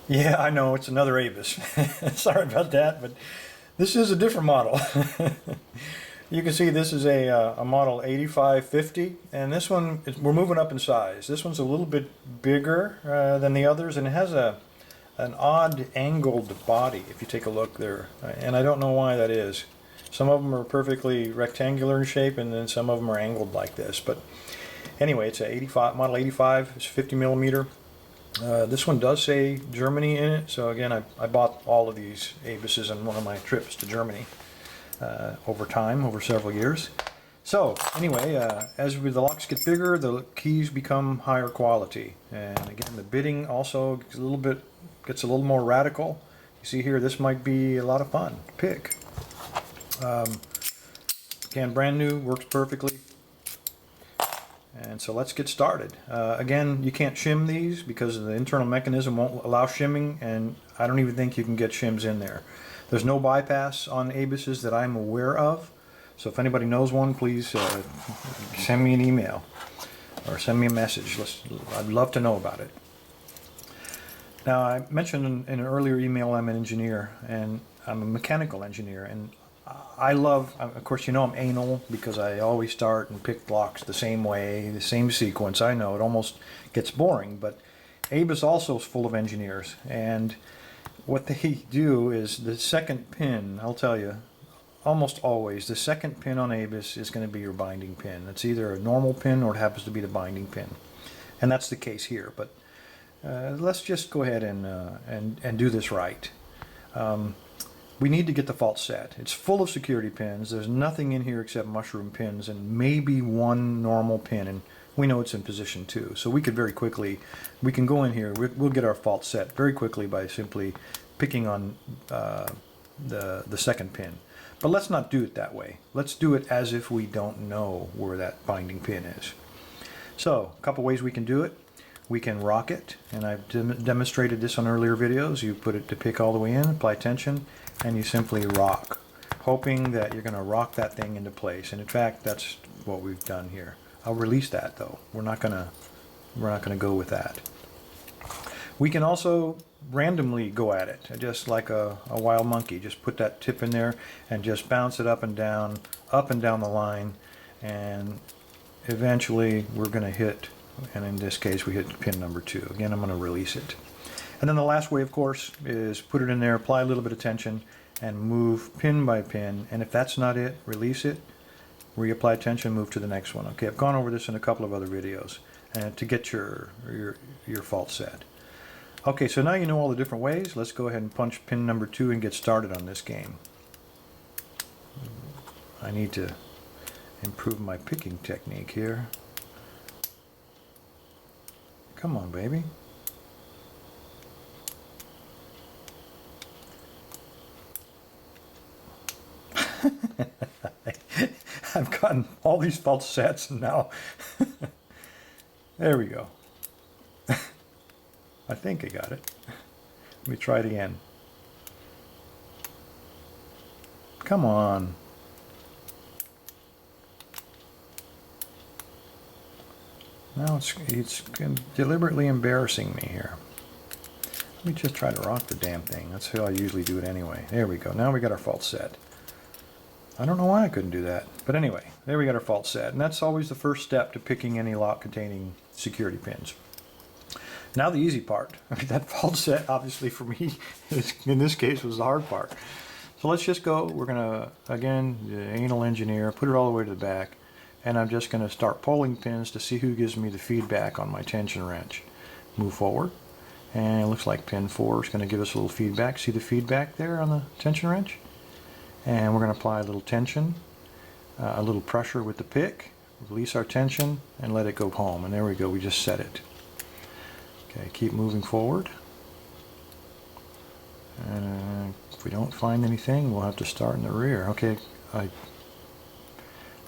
Yeah, I know, it's another Avis. Sorry about that, but this is a different model. You can see this is a model 8550, and this one, we're moving up in size. This one's a little bit bigger than the others, and it has an odd angled body, if you take a look there. And I don't know why that is. Some of them are perfectly rectangular in shape, and then some of them are angled like this. But anyway, it's a 85, model 85, it's 50 millimeter. This one does say Germany in it, so again, I bought all of these Abises on one of my trips to Germany over time, over several years. So anyway, as the locks get bigger, the keys become higher quality, and again, the bidding also gets a little more radical. You see here, this might be a lot of fun to pick. Again, brand new, works perfectly. And so let's get started. Again, you can't shim these because the internal mechanism won't allow shimming, and I don't even think you can get shims in there. There's no bypass on Abises that I'm aware of. So if anybody knows one, please send me an email or send me a message. I'd love to know about it. Now, I mentioned in an earlier email I'm an engineer, and I'm a mechanical engineer, and I love, of course, you know I'm anal because I always start and pick blocks the same way, the same sequence. I know it almost gets boring, but Abis also is full of engineers, and what they do is the second pin, I'll tell you, almost always the second pin on Abis is going to be your binding pin. It's either a normal pin or it happens to be the binding pin, and that's the case here. But let's just go ahead and do this right. We need to get the fault set. It's full of security pins. There's nothing in here except mushroom pins and maybe one normal pin, and we know it's in position 2. So we could very quickly, we can go in here, we'll get our fault set very quickly by simply picking on the second pin. But let's not do it that way. Let's do it as if we don't know where that binding pin is. So, a couple ways we can do it. We can rock it, and I've demonstrated this on earlier videos. You put it to pick all the way in, apply tension, and you simply rock, hoping that you're going to rock that thing into place. And in fact, that's what we've done here. I'll release that though. We're not going to go with that. We can also randomly go at it, just like a wild monkey. Just put that tip in there and just bounce it up and down the line, and eventually we're going to hit, and in this case we hit pin number 2. Again, I'm going to release it. And then the last way, of course, is put it in there, apply a little bit of tension, and move pin by pin. And if that's not it, release it, reapply tension, move to the next one. Okay, I've gone over this in a couple of other videos to get your fault set. Okay, so now you know all the different ways. Let's go ahead and punch pin number 2 and get started on this game. I need to improve my picking technique here. Come on, baby. I've gotten all these fault sets, and now there we go. I think I got it. Let me try it again. Come on. Now it's deliberately embarrassing me here. Let me just try to rock the damn thing. That's how I usually do it anyway. There we go. Now we got our fault set. I don't know why I couldn't do that. But anyway, there we got our fault set. And that's always the first step to picking any lock containing security pins. Now the easy part. That fault set, obviously for me, in this case, was the hard part. So let's just go. We're going to, again, the anal engineer, put it all the way to the back. And I'm just going to start pulling pins to see who gives me the feedback on my tension wrench. Move forward. And it looks like pin 4 is going to give us a little feedback. See the feedback there on the tension wrench? And we're going to apply a little tension, a little pressure with the pick, release our tension, and let it go home. And there we go, we just set it. Okay, keep moving forward. And if we don't find anything, we'll have to start in the rear. Okay, I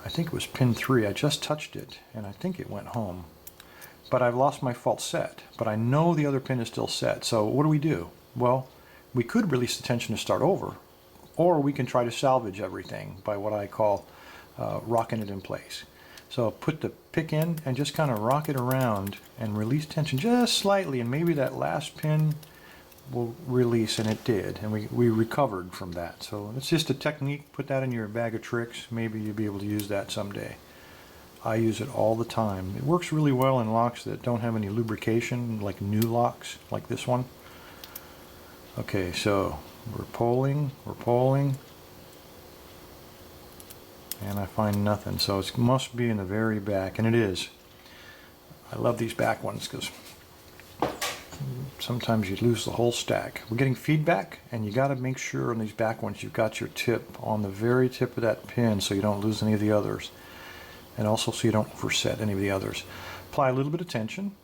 think it was pin 3. I just touched it, and I think it went home. But I've lost my fault set. But I know the other pin is still set. So what do? Well, we could release the tension to start over, or we can try to salvage everything by what I call rocking it in place. So put the pick in and just kind of rock it around and release tension just slightly, and maybe that last pin will release, and it did, and we recovered from that. So it's just a technique. Put that in your bag of tricks. Maybe you'll be able to use that someday. I use it all the time. It works really well in locks that don't have any lubrication, like new locks, like this one. Okay, so we're pulling, and I find nothing. So it must be in the very back, and it is. I love these back ones because sometimes you lose the whole stack. We're getting feedback, and you got to make sure on these back ones you've got your tip on the very tip of that pin so you don't lose any of the others, and also so you don't overset any of the others. Apply a little bit of tension,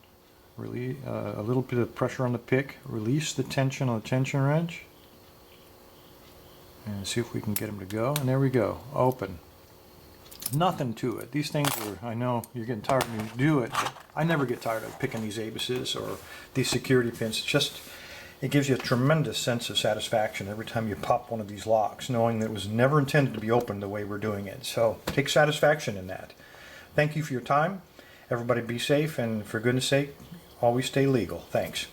really a little bit of pressure on the pick, release the tension on the tension wrench, and see if we can get them to go. And there we go, open. Nothing to it. These things are, I know you're getting tired of me do it, but I never get tired of picking these abuses or these security pins. It's just, it gives you a tremendous sense of satisfaction every time you pop one of these locks, knowing that it was never intended to be opened the way we're doing it. So take satisfaction in that. Thank you for your time. Everybody be safe, and for goodness sake, always stay legal. Thanks.